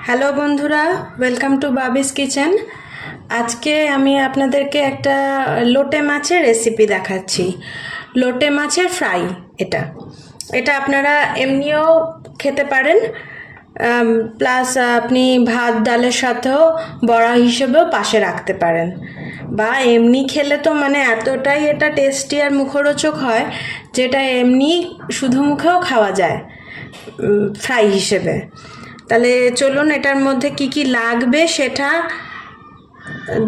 Hello বন্ধুরা, welcome to বাবিস kitchen. আজকে আমি আপনাদেরকে একটা লোটে মাছের রেসিপি দেখাচ্ছি। লোটে মাছের ফ্রাই। এটা এটা আপনারা এমনিও খেতে পারেন, প্লাস আপনি ভাত ডালের সাথেও বড়া হিসেবেও পাশে রাখতে পারেন, বা এমনি খেলে তো মানে এতটাই এটা টেস্টি আর মুখরোচক হয় যেটা এমনি শুধু মুখেও খাওয়া যায় ফ্রাই হিসেবে। তাহলে চলুন এটার মধ্যে কি কি লাগবে সেটা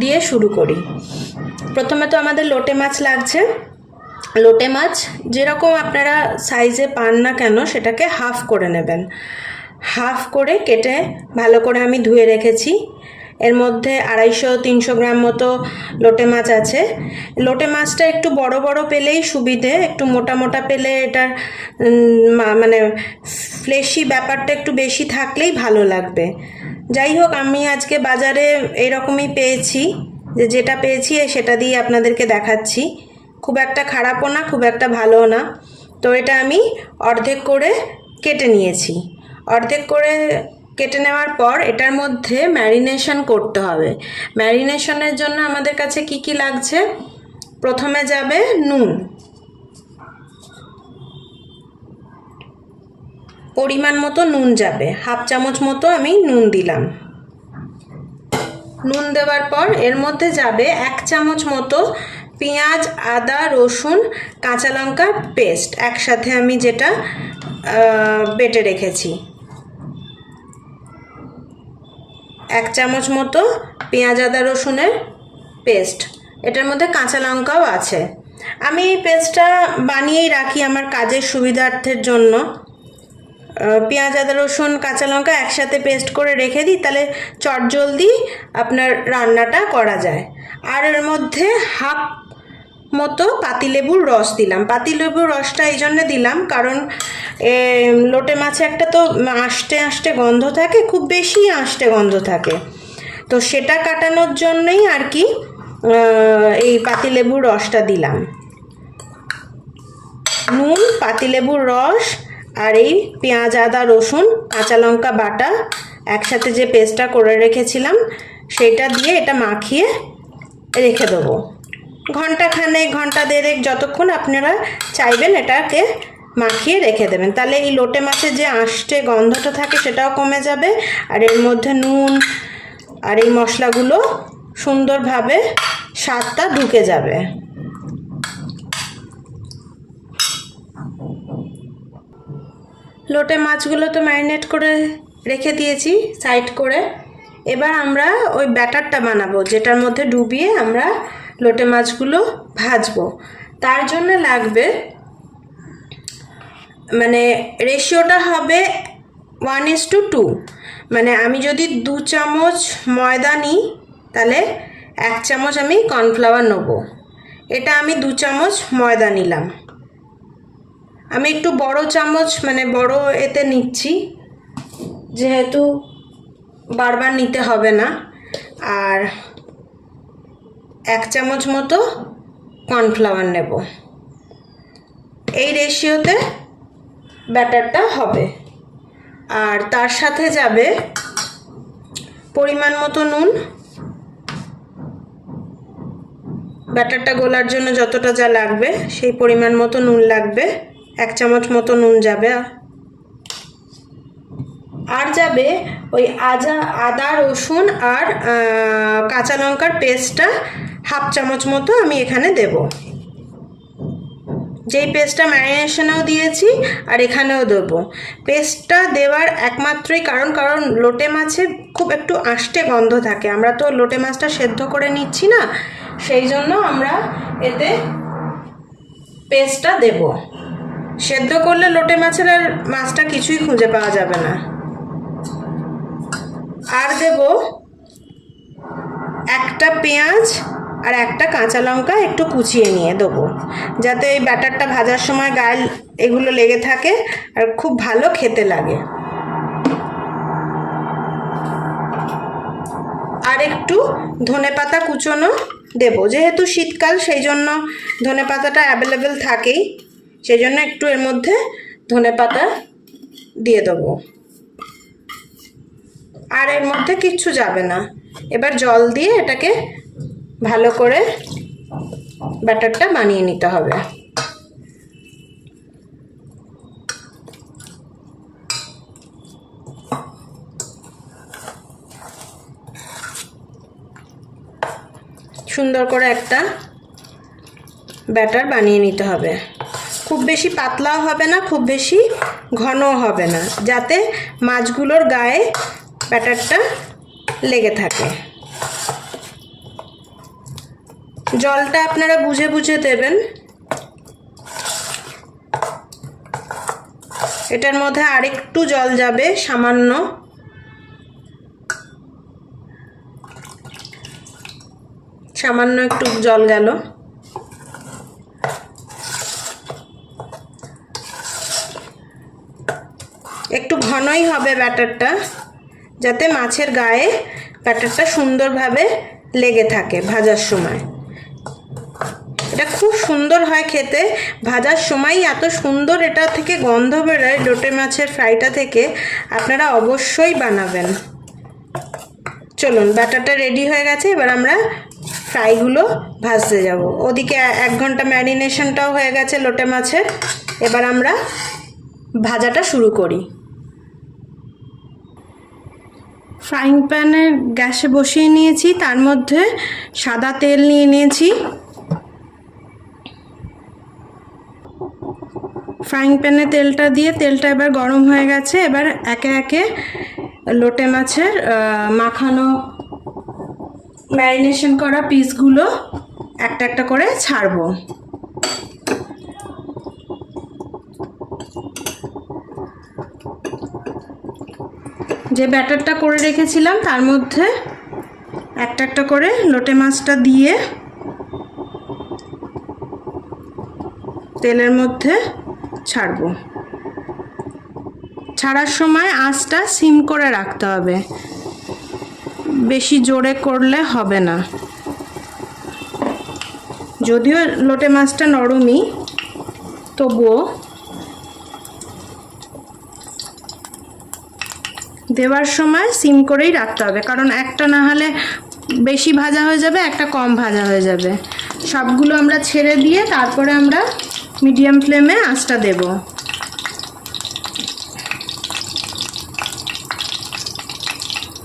দিয়ে শুরু করি। প্রথমে তো আমাদের লোটে মাছ লাগছে। লোটে মাছ যেরকম আপনারা সাইজে পান না কেন সেটাকে হাফ করে নেবেন। হাফ করে কেটে ভালো করে আমি ধুয়ে রেখেছি। এর মধ্যে 250-300 গ্রাম মতো লোটে মাছ আছে। লোটে মাছটা একটু বড় বড় পেলেই সুবিধে, একটু মোটা মোটা পেলে এটার মানে ফ্লেশি ব্যাপারটা একটু বেশি থাকলেই ভালো লাগবে। যাই হোক, আমি আজকে বাজারে এরকমই পেয়েছি, যেটা পেয়েছি সেটা দিয়ে আপনাদেরকে দেখাচ্ছি। খুব একটা খারাপও না, খুব একটা ভালোও না। তো এটা আমি অর্ধেক করে কেটে নিয়েছি। অর্ধেক করে কেটে নেওয়ার পর এটার মধ্যে ম্যারিনেশন করতে হবে। ম্যারিনেশনের জন্য আমাদের কাছে কি কি লাগছে, প্রথমে যাবে নুন। পরিমাণ মতো নুন যাবে, হাফ চামচ মতো আমি নুন দিলাম। নুন দেওয়ার পর এর মধ্যে যাবে 1 চামচ মতো পেঁয়াজ, আদা, রসুন, কাঁচা লঙ্কার পেস্ট, একসাথে আমি যেটা বেটে রেখেছি। 1 চামচ মতো পেঁয়াজ, আদা, রসুনের পেস্ট। এটার মধ্যে কাঁচা লঙ্কাও আছে। আমি এই পেস্টটা বানিয়েই রাখি আমার কাজের সুবিধার্থের জন্য। পেঁয়াজ, আদা, রসুন, কাঁচা লঙ্কা একসাথে পেস্ট করে রেখে দিই, তাহলে চটজলদি আপনার রান্নাটা করা যায়। আর এর মধ্যে হাফ মতো পাতিলেবুর রস দিলাম। পাতিলেবুর রসটা এই জন্যে দিলাম কারণ লোটে মাছে একটা তো আষ্টে আষ্টে গন্ধ থাকে, খুব বেশি আষ্টে গন্ধ থাকে, তো সেটা কাটানোর জন্যই আর কি এই পাতিলেবুর রসটা দিলাম। নুন, পাতিলেবুর রস আর এই পেঁয়াজ, আদা, রসুন, কাঁচা লঙ্কা বাটা একসাথে যে পেস্টটা করে রেখেছিলাম সেটা দিয়ে এটা মাখিয়ে রেখে দেবো ঘন্টাখানেক, ঘন্টা দেড়েক, যতক্ষণ আপনারা চাইবেন এটাকে মাখিয়ে রেখে দেবেন। তাহলে এই লোটে মাছের যে আষ্টে গন্ধটা থাকে সেটাও কমে যাবে, আর এর মধ্যে নুন আর এই মশলাগুলো সুন্দরভাবে স্বাদটা ঢুকে যাবে। লোটে মাছগুলো তো ম্যারিনেট করে রেখে দিয়েছি সাইড করে। এবার আমরা ওই ব্যাটারটা বানাবো যেটার মধ্যে ডুবিয়ে আমরা লোটে মাছগুলো ভাজবো। তার জন্য লাগবে, মানে রেশিওটা হবে 1:2। মানে আমি যদি 2 চামচ ময়দা নিই তাহলে 1 চামচ আমি কর্নফ্লাওয়ার নেব। এটা আমি 2 চামচ ময়দা নিলাম। আমি একটু বড় চামচ, মানে বড় এতে নিচ্ছি যেহেতু বারবার নিতে হবে না। আর 1 চামচ মতো কর্নফ্লাওয়ার নেব। এই রেশিওতে ব্যাটারটা হবে। আর তার সাথে যাবে পরিমাণ মতো নুন। ব্যাটারটা গোলার জন্য যতটা যা লাগবে সেই পরিমাণ মতো নুন লাগবে। 1 চামচ মতো নুন যাবে। আর যাবে ওই আদা, রসুন আর কাঁচা লঙ্কার পেস্টটা হাফ চামচ মতো আমি এখানে দেব। যেই পেস্টটা ম্যারিনেশনেও দিয়েছি আর এখানেও দেবো। পেস্টটা দেওয়ার একমাত্রই কারণ লোটে মাছে খুব একটু আষ্টে গন্ধ থাকে। আমরা তো লোটে মাছটা সেদ্ধ করে নিচ্ছি না, সেই জন্য আমরা এতে পেস্টটা দেব। সেদ্ধ করলে লোটে মাছের আর মাছটা কিছুই খুঁজে পাওয়া যাবে না। আর দেব একটা পেঁয়াজ আর একটা কাঁচা লঙ্কা একটু কুচিয়ে নিয়ে দেবো, যাতে এই ব্যাটারটা ভাজার সময় গায়ে এগুলো লেগে থাকে আর খুব ভালো খেতে লাগে। আর একটু ধনেপাতা কুচোনো দেব, যেহেতু শীতকাল সেই জন্য ধনেপাতাটা অ্যাভেলেবেল থাকেই, সেই জন্য একটু এর মধ্যে ধনেপাতা দিয়ে দেবো। আর এর মধ্যে কিচ্ছু যাবে না। এবার জল দিয়ে এটাকে ভালো করে ব্যাটারটা বানিয়ে নিতে হবে। সুন্দর করে একটা ব্যাটার বানিয়ে নিতে হবে। খুব বেশি পাতলাও হবে না, খুব বেশি ঘনও হবে না, যাতে মাছগুলোর গায়ে ব্যাটারটা লেগে থাকে। জলটা আপনারা বুঝে বুঝে দেবেন। এটার মধ্যে আরেকটু জল যাবে, সামান্য। সামান্য একটু জল গেল। একটু ঘনই হবে ব্যাটারটা, যাতে মাছের গায়ে ব্যাটারটা সুন্দরভাবে লেগে থাকে ভাজার সময়। এটা খুব সুন্দর হয় খেতে। ভাজার সময় এত সুন্দর এটা থেকে গন্ধ বেরোয় লোটে মাছের ফ্রাইটা থেকে। আপনারা অবশ্যই বানাবেন। চলুন, ব্যাটারটা রেডি হয়ে গেছে। এবার আমরা ফ্রাইগুলো ভাজতে যাব। ওদিকে 1 ঘন্টা ম্যারিনেশনটাও হয়ে গেছে লোটে মাছের। এবার আমরা ভাজাটা শুরু করি। ফ্রাইং প্যানে গ্যাসে বসিয়ে নিয়েছি, তার মধ্যে সাদা তেল নিয়ে নিয়েছি। ফ্রাইং প্যানে তেলটা দিয়ে তেলটা এবার গরম হয়ে গেছে। এবার একে একে লোটে মাছের মাখানো ম্যারিনেশন করা পিসগুলো একটা একটা করে ছাড়বো। যে ব্যাটারটা করে রেখেছিলাম তার মধ্যে একটা একটা করে লোটে মাছটা দিয়ে তেলের মধ্যে ছাড়বো। ছাড়ার সময় আঁচটা সিম করে রাখতে হবে, বেশি জোরে করলে হবে না। যদিও লোটে মাছটা নরমই, তবুও দেওয়ার সময় সিম করেই রাখতে হবে, কারণ একটা না হলে বেশি ভাজা হয়ে যাবে, একটা কম ভাজা হয়ে যাবে। সবগুলো আমরা ছেড়ে দিয়ে তারপরে আমরা মিডিয়াম ফ্লেমে আঁচটা দেব।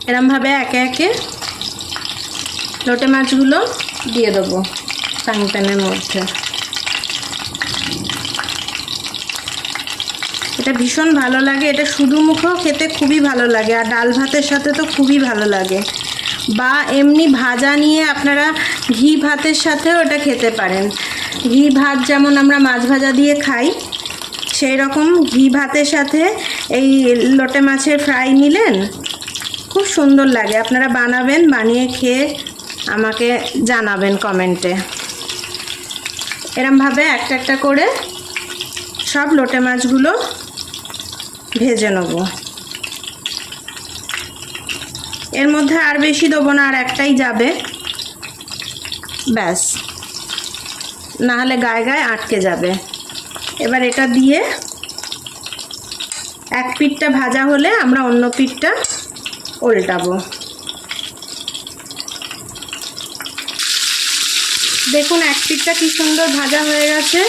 এরমভাবে একে একে লোটে মাছগুলো দিয়ে দেবো ফ্রাইং প্যানের মধ্যে। এটা ভীষণ ভালো লাগে। এটা শুধু মুখেও খেতে খুবই ভালো লাগে, আর ডাল ভাতের সাথে তো খুবই ভালো লাগে। বা এমনি ভাজা নিয়ে আপনারা ঘি ভাতের সাথেও এটা খেতে পারেন। ঘি ভাত যেমন আমরা মাছ ভাজা দিয়ে খাই, সেই রকম ঘি ভাতের সাথে এই লোটে মাছের ফ্রাই নিলেন, খুব সুন্দর লাগে। আপনারা বানাবেন, বানিয়ে খেয়ে আমাকে জানাবেন কমেন্টে। এরমভাবে একটা একটা করে সব লোটে মাছগুলো ভেজে নেব। এর মধ্যে আর বেশি দেবো না, আর একটাই যাবে, ব্যাস, না হলে গায়ে গায়ে আটকে যাবে। এবার এটা দিয়ে এক পিঠটা ভাজা হলে আমরা অন্য পিঠটা উল্টাবো। দেখুন এক পিঠটা কি সুন্দর ভাজা হয়ে গেছে।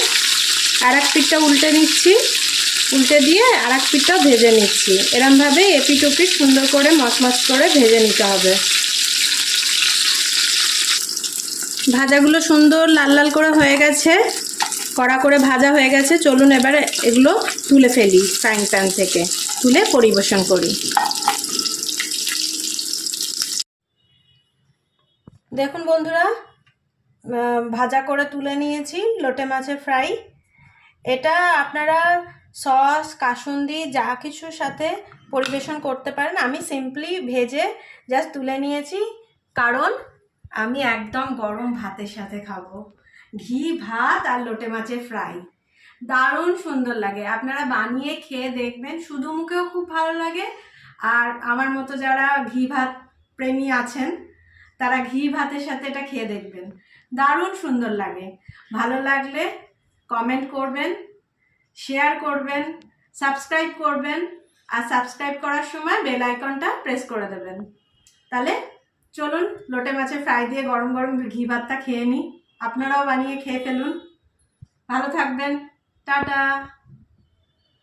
আর এক পিঠটা উল্টে নিচ্ছি, উল্টে দিয়ে আর এক পিঠটাও ভেজে নিচ্ছি। এরমভাবে এপিট ওপিট সুন্দর করে মচমচ করে ভেজে নিতে হবে। ভাজাগুলো সুন্দর লাল লাল করে হয়ে গেছে, কড়া করে ভাজা হয়ে গেছে। চলুন এবারে এগুলো তুলে ফেলি ফ্রাইং প্যান থেকে, তুলে পরিবেশন করি। দেখুন বন্ধুরা, ভাজা করে তুলে নিয়েছি লোটে মাছের ফ্রাই। এটা আপনারা সস, কাসুন্দি যা কিছুর সাথে পরিবেশন করতে পারেন। আমি সিম্পলি ভেজে জাস্ট তুলে নিয়েছি, কারণ আমি একদম গরম ভাতের সাথে খাবো। ঘি ভাত আর লোটে মাছের ফ্রাই দারুণ সুন্দর লাগে। আপনারা বানিয়ে খেয়ে দেখবেন, শুধু মুখেও খুব ভালো লাগে। আর আমার মতো যারা ঘি ভাত প্রেমী আছেন, তারা ঘি ভাতের সাথে এটা খেয়ে দেখবেন, দারুণ সুন্দর লাগে। ভালো লাগলে কমেন্ট করবেন, শেয়ার করবেন, সাবস্ক্রাইব করবেন। আর সাবস্ক্রাইব করার সময় বেল আইকনটা প্রেস করে দেবেন। তাহলে চলুন লোটে মাছের ফ্রাই দিয়ে গরম গরম ঘি ভাতটা খেয়ে নিই। আপনারাও বানিয়ে খেয়ে ফেলুন। ভালো থাকবেন। টাটা।